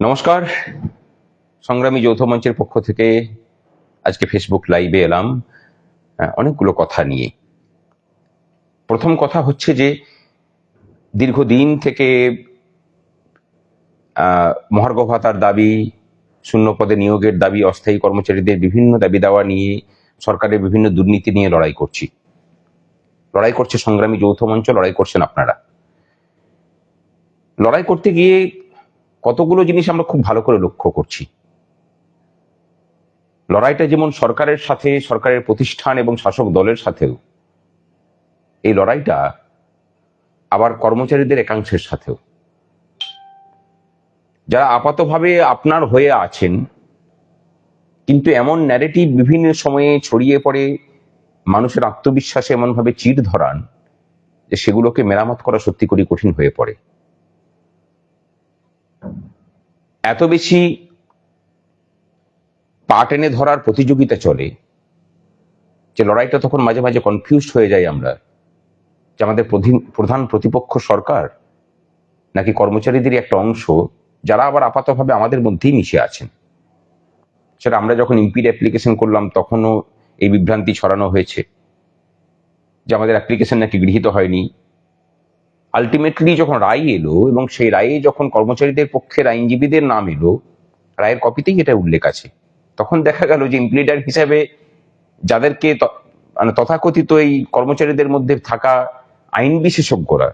নমস্কার, সংগ্রামী যৌথ মঞ্চের পক্ষ থেকে আজকে ফেসবুক লাইভে এলাম অনেকগুলো কথা নিয়ে। প্রথম কথা হচ্ছে যে দীর্ঘদিন থেকে মহার্ঘ ভাতার দাবি, শূন্য পদে নিয়োগের দাবি, অস্থায়ী কর্মচারীদের বিভিন্ন দাবি দাওয়া নিয়ে, সরকারের বিভিন্ন দুর্নীতি নিয়ে লড়াই করছে সংগ্রামী যৌথ মঞ্চ, লড়াই করছেন আপনারা। লড়াই করতে গিয়ে কতগুলো জিনিস আমরা খুব ভালো করে লক্ষ্য করছি। লড়াইটা যেমন সরকারের সাথে, সরকারের প্রতিষ্ঠান এবং শাসক দলের সাথেও, এই লড়াইটা আবার কর্মচারীদের একাংশের সাথেও, যারা আপাতভাবে আপনার হয়ে আছেন, কিন্তু এমন ন্যারেটিভ বিভিন্ন সময়ে ছড়িয়ে পড়ে, মানুষের আত্মবিশ্বাসে এমনভাবে চিড় ধরান যে সেগুলোকে মেরামত করা সত্যি করে কঠিন হয়ে পড়ে। এত বেশি পা টেনে ধরার প্রতিযোগিতা চলে যে লড়াইটা তখন মাঝে মাঝে কনফিউজড হয়ে যায় আমরা, যে আমাদের প্রধান প্রতিপক্ষ সরকার নাকি কর্মচারীদেরই একটা অংশ, যারা আবার আপাতভাবে আমাদের মধ্যেই মিশে আছেন। সেটা আমরা যখন ইম্পির অ্যাপ্লিকেশন করলাম তখনও এই বিভ্রান্তি ছড়ানো হয়েছে যে আমাদের অ্যাপ্লিকেশন নাকি গৃহীত হয়নি। আলটিমেটলি যখন রায় এলো এবং সেই রায়ে যখন কর্মচারীদের পক্ষের আইনজীবীদের নাম এলো, রায়ের কপিতেই এটা উল্লেখ আছে, তখন দেখা গেল যে ইমপ্লিডার হিসাবে যাদেরকে মানে তথাকথিত এই কর্মচারীদের মধ্যে থাকা আইন বিশেষজ্ঞরা,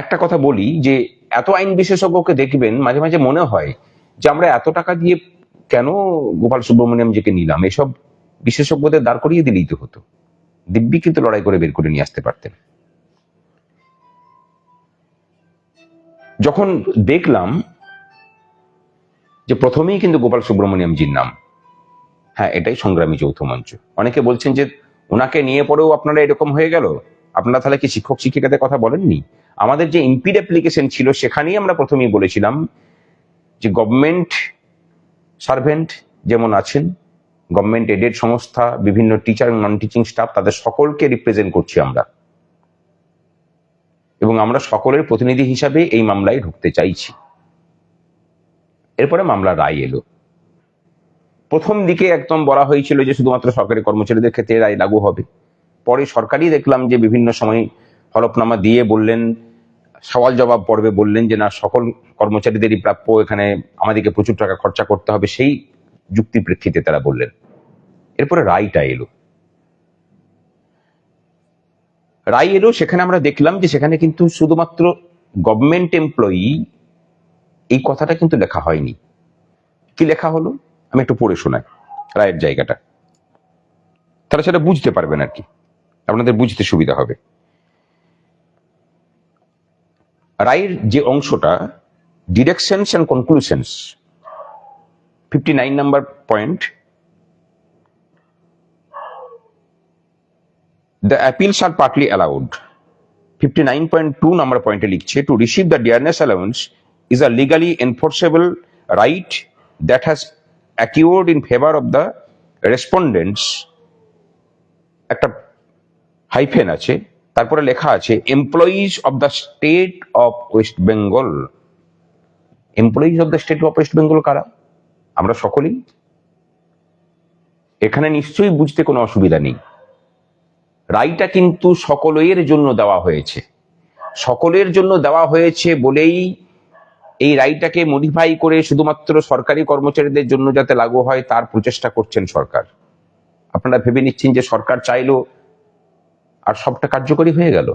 একটা কথা বলি যে এত আইন বিশেষজ্ঞকে দেখবেন মাঝে মাঝে মনে হয় যে আমরা এত টাকা দিয়ে কেন গোপাল সুব্রমণিয়ামজিকে নিলাম, এসব বিশেষজ্ঞদের দাঁড় করিয়ে দিলেই তো হতো, দিব্যি কিন্তু লড়াই করে বের করে নিয়ে আসতে পারতেন। যখন দেখলাম যে প্রথমেই কিন্তু গোপাল সুব্রমণিয়ামজির নাম, হ্যাঁ এটাই সংগ্রামী যৌথ মঞ্চ। অনেকে বলছেন যে ওনাকে নিয়ে পরেও আপনারা এরকম হয়ে গেল, আপনারা তাহলে কি শিক্ষক শিক্ষিকাদের কথা বলেননি? আমাদের যে ইম্পিড অ্যাপ্লিকেশন ছিল সেখানেই আমরা প্রথমেই বলেছিলাম যে গভর্নমেন্ট সার্ভেন্ট যেমন আছেন, গভর্নমেন্ট এডেড সংস্থা, বিভিন্ন টিচার, নন টিচিং স্টাফ, তাদের সকলকে রিপ্রেজেন্ট করছি আমরা, এবং আমরা সকলের প্রতিনিধি হিসাবে এই মামলায় ঢুকতে চাইছি। এরপরে মামলার রায় এলো। প্রথম দিকে একদম বলা হয়েছিল যে শুধুমাত্র সরকারি কর্মচারীদের ক্ষেত্রে রায় লাগু হবে। পরে সরকারই দেখলাম যে বিভিন্ন সময় হলফনামা দিয়ে বললেন, সওয়াল জবাব পর্বে বললেন যে না, সকল কর্মচারীদেরই প্রাপ্য, এখানে আমাদেরকে প্রচুর টাকা খরচা করতে হবে, সেই যুক্তি প্রেক্ষিতে তারা বললেন। এরপরে রায়টা এলো। সেখানে আমরা দেখলাম যে সেখানে কিন্তু শুধুমাত্র গভর্নমেন্ট এমপ্লয়ি এই কথাটা কিন্তু লেখা হয়নি। কি লেখা হলো আমি একটু পড়ে শোনাই রায়ের জায়গাটা, তারা সেটা বুঝতে পারবেন আর কি, আপনাদের বুঝতে সুবিধা হবে। রায়ের যে অংশটা, directions and conclusions, 59 number point, the appeals are partly allowed. 59.2 number পয়েন্টে লিখছে, to receive the dearness allowance is a legally enforceable right that has accrued in favor of the respondents, একটা হাইফেন আছে, তারপরে লেখা আছে employees of the state of West Bengal. Employees of the state of West Bengal কারা? আমরা সকলেই। এখানে নিশ্চয়ই বুঝতে কোনো অসুবিধা নেই। রায়টা কিন্তু সকলের জন্য দেওয়া হয়েছে, সকলের জন্য দেওয়া হয়েছে বলেই এই রায়টাকে মডিফাই করে শুধুমাত্র সরকারি কর্মচারীদের জন্য যাতে লাগু হয় তার প্রচেষ্টা করছেন সরকার। আপনারা ভেবে নিচ্ছেন যে সরকার চাইলো আর সবটা কার্যকরী হয়ে গেল,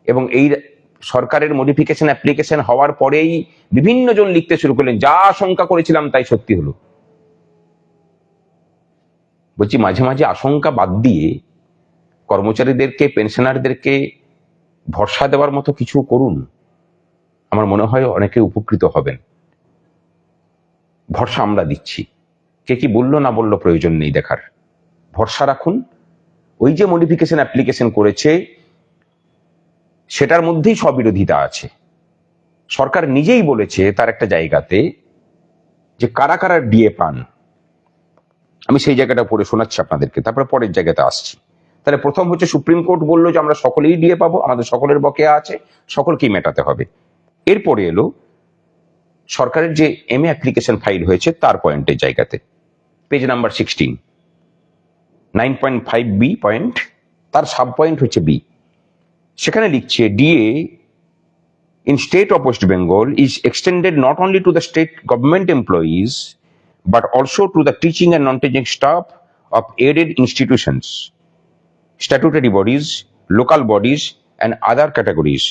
এবং এই সরকারের মডিফিকেশন অ্যাপ্লিকেশন হওয়ার পরেই বিভিন্ন জন লিখতে শুরু করলেন, যা আশঙ্কা করেছিলাম তাই সত্যি হলো। বলছি মাঝে মাঝে আশঙ্কা বাদ দিয়ে কর্মচারীদেরকে, পেনশনারদেরকে ভরসা দেওয়ার মতো কিছু করুন, আমার মনে হয় অনেকে উপকৃত হবেন। ভরসা আমরা দিচ্ছি, কে কি বললো না বললো প্রয়োজন নেই দেখার, ভরসা রাখুন। ওই যে মডিফিকেশন অ্যাপ্লিকেশন করেছে সেটার মধ্যেই স্ববিরোধিতা আছে। সরকার নিজেই বলেছে তার একটা জায়গাতে যে কারা কারা ডিএ পান, আমি সেই জায়গাটা পড়ে শোনাচ্ছি আপনাদেরকে, তারপরে পরের জায়গাতে আসছি। তাহলে প্রথম হচ্ছে সুপ্রিম কোর্ট বললো যে আমরা সকলেই ডিএ পাবো, আমাদের সকলের বকেয়া আছে, সকলকেই মেটাতে হবে। এরপরে এলো সরকারের যে এমএ অ্যাপ্লিকেশন ফাইল হয়েছে তার পয়েন্টের জায়গাতে, পেজ নাম্বার 16, 9.5 বি পয়েন্ট, তার সাব পয়েন্ট হচ্ছে বি। সেখানে লিখছে DA in state of West Bengal is extended not only to the state government employees but also to the teaching and non-teaching staff of aided institutions, statutory bodies, local bodies and other categories,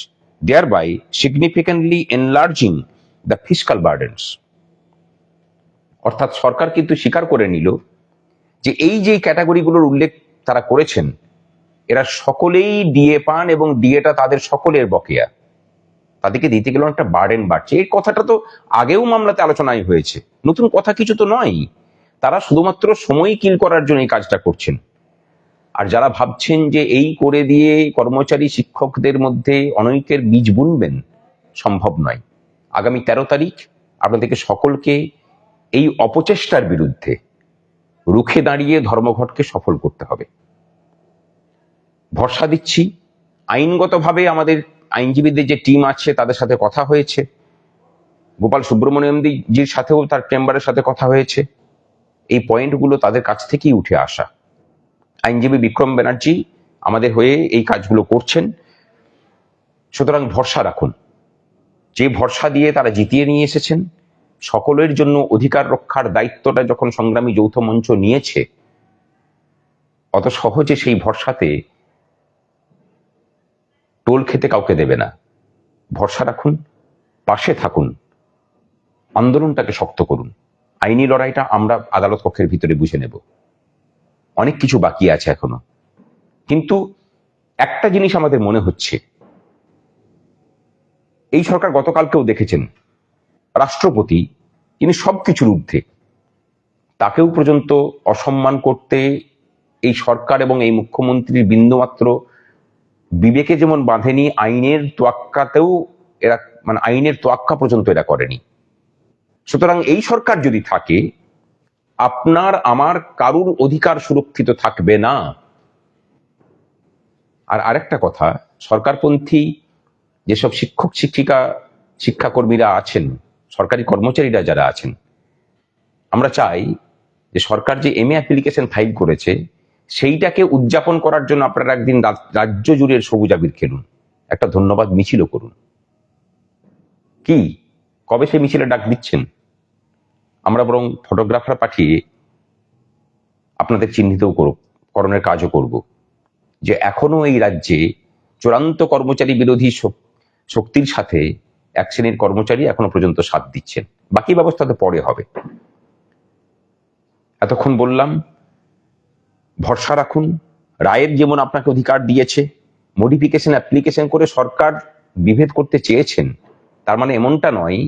thereby significantly enlarging the fiscal burdens. অর্থাৎ সরকার কিন্তু স্বীকার করে নিল যে এই যে ক্যাটাগরিগুলোর উল্লেখ তারা করেছেন এরা সকলেই ডিএ পান এবং ডিএটা তাদের সকলের বকেয়া, তাদেরকে দিতে গেলে একটা বার্ডেন বাড়ছে। এই কথাটা তো আগেও মামলাতে আলোচনায় হয়েছে, নতুন কথা কিছু তো নয়। তারা শুধুমাত্র সময় কিল করার জন্য এই কাজটা করছেন। আর যারা ভাবছেন যে এই করে দিয়ে কর্মচারী শিক্ষকদের মধ্যে অনৈক্যের বীজ বুনবেন, সম্ভব নয়। আগামী 13 তারিখ আপনাদেরকে সকলকে এই অপচেষ্টার বিরুদ্ধে রুখে দাঁড়িয়ে ধর্মঘটকে সফল করতে হবে। ভরসা দিচ্ছি আইনগতভাবে আমাদের আইনজীবীদের যে টিম আছে তাদের সাথে কথা হয়েছে, গোপাল সুব্রমণিয়ামজির সাথেও তার চেম্বারের সাথে কথা হয়েছে, এই পয়েন্টগুলো তাদের কাছ থেকেই উঠে আসা। আইনজীবী বিক্রম ব্যানার্জি আমাদের হয়ে এই কাজগুলো করছেন, সুতরাং ভরসা রাখুন। যে ভরসা দিয়ে তারা জিতিয়ে নিয়ে এসেছেন, সকলের জন্য অধিকার রক্ষার দায়িত্বটা যখন সংগ্রামী যৌথ মঞ্চ নিয়েছে, অত সহজে সেই ভরসাতে টোল খেতে কাউকে দেবে না। ভরসা রাখুন, পাশে থাকুন, আন্দোলনটাকে শক্ত করুন। আইনি লড়াইটা আমরা আদালত কক্ষের ভিতরে বুঝে নেব, অনেক কিছু বাকি আছে এখনো। কিন্তু একটা জিনিস আমাদের মনে হচ্ছে, এই সরকার গতকালকেও দেখেছেন রাষ্ট্রপতি যিনি সবকিছুর ঊর্ধ্বে, তাকেও পর্যন্ত অসম্মান করতে এই সরকার এবং এই মুখ্যমন্ত্রীর বিন্দুমাত্র বিবেকে যেমন বাঁধেনি, আইনের তোয়াক্কাতেও এরা আইনের তোয়াক্কা পর্যন্ত এরা করেনি। সুতরাং এই সরকার যদি থাকে, আপনার আমার কারুর অধিকার সুরক্ষিত থাকবে না। আর আরেকটা কথা, সরকারপন্থী যেসব শিক্ষক শিক্ষিকা শিক্ষাকর্মীরা আছেন, সরকারি কর্মচারীরা যারা আছেন, আমরা চাই যে সরকার যে এমএ অ্যাপ্লিকেশন ফাইল করেছে সেইটাকে উদযাপন করার জন্য আপনারা একদিন রাজ্য জুড়ে সবুজ আবির খেলুন, একটা ধন্যবাদ মিছিলও করুন। কি কবে সে মিছিলে ডাক দিচ্ছেন? আমরা বরং ফটোগ্রাফার পাঠিয়ে আপনাদের চিহ্নিতও করণের কাজও করব, যে এখনো এই রাজ্যে চূড়ান্ত কর্মচারী বিরোধী শক্তির সাথে এক শ্রেণীর কর্মচারী এখনো পর্যন্ত সাথ দিচ্ছেন। বাকি ব্যবস্থা তো পরে হবে। এতক্ষণ বললাম ভরসা রাখুন, রায়ের যেমন আপনাকে অধিকার দিয়েছে, মডিফিকেশন অ্যাপ্লিকেশন করে সরকার বিভেদ করতে চেয়েছেন, তার মানে এমনটা নয়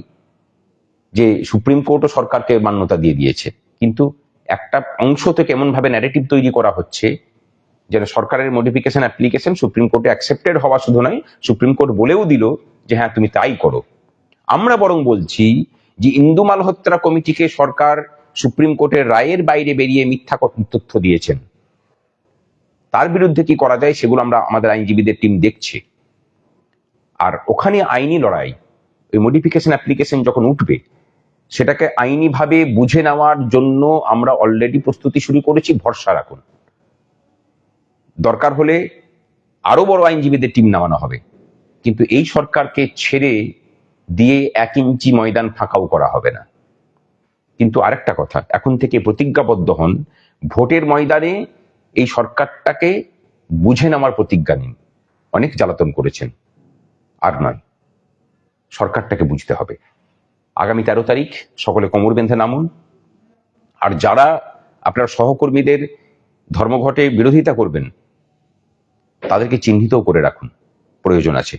যে সুপ্রিম কোর্টও সরকারকে মান্যতা দিয়ে দিয়েছে। কিন্তু একটা অংশ থেকে এমন ভাবে ন্যারেটিভ তৈরি করা হচ্ছে যেন সরকারের মডিফিকেশন অ্যাপ্লিকেশন সুপ্রিম কোর্টে অ্যাকসেপ্টেড হওয়া শুধু নয়, সুপ্রিম কোর্ট বলেও দিল যে হ্যাঁ তুমি তাই করো। আমরা বরং বলছি যে ইন্দু মালহোত্রা কমিটিকে সরকার সুপ্রিম কোর্টের রায়ের বাইরে বেরিয়ে মিথ্যা তথ্য দিয়েছেন, তার বিরুদ্ধে কি করা যায় সেগুলো আমরা আমাদের আইনজীবীদের টিম দেখছে। আর ওখানে আইনি লড়াই, ওই মডিফিকেশন অ্যাপ্লিকেশন যখন উঠবে সেটাকে আইনিভাবে বুঝে নেওয়ার জন্য আমরা অলরেডি প্রস্তুতি শুরু করেছি। ভরসা রাখুন, দরকার হলে আরো বড় আইনজীবীদের টিম নামানো হবে, কিন্তু এই সরকারকে ছেড়ে দিয়ে 1 ইঞ্চি ময়দান ফাঁকাও করা হবে না। কিন্তু আরেকটা কথা, এখন থেকে প্রতিজ্ঞাবদ্ধ হন, ভোটের ময়দানে এই সরকারটাকে বুঝে নেওয়ার প্রতিজ্ঞা নিন। অনেক জ্বালাতন করেছেন, আর নয়, সরকারটাকে বুঝতে হবে। আগামী 13 তারিখ সকলে কোমর বেঁধে নামুন। আর যারা আপনার সহকর্মীদের ধর্মঘটে বিরোধিতা করবেন তাদেরকে চিহ্নিতও করে রাখুন, প্রয়োজন আছে।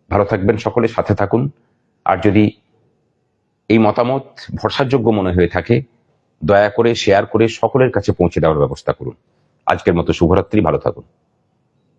ভালো থাকবেন, সকলে সাথে থাকুন। আর যদি এই মতামত ভরসাযোগ্য মনে হয়ে থাকে, দয়া করে শেয়ার করে সকলের কাছে পৌঁছে দেওয়ার ব্যবস্থা করুন। আজকের মতো শুভরাত্রি, ভালো থাকুন।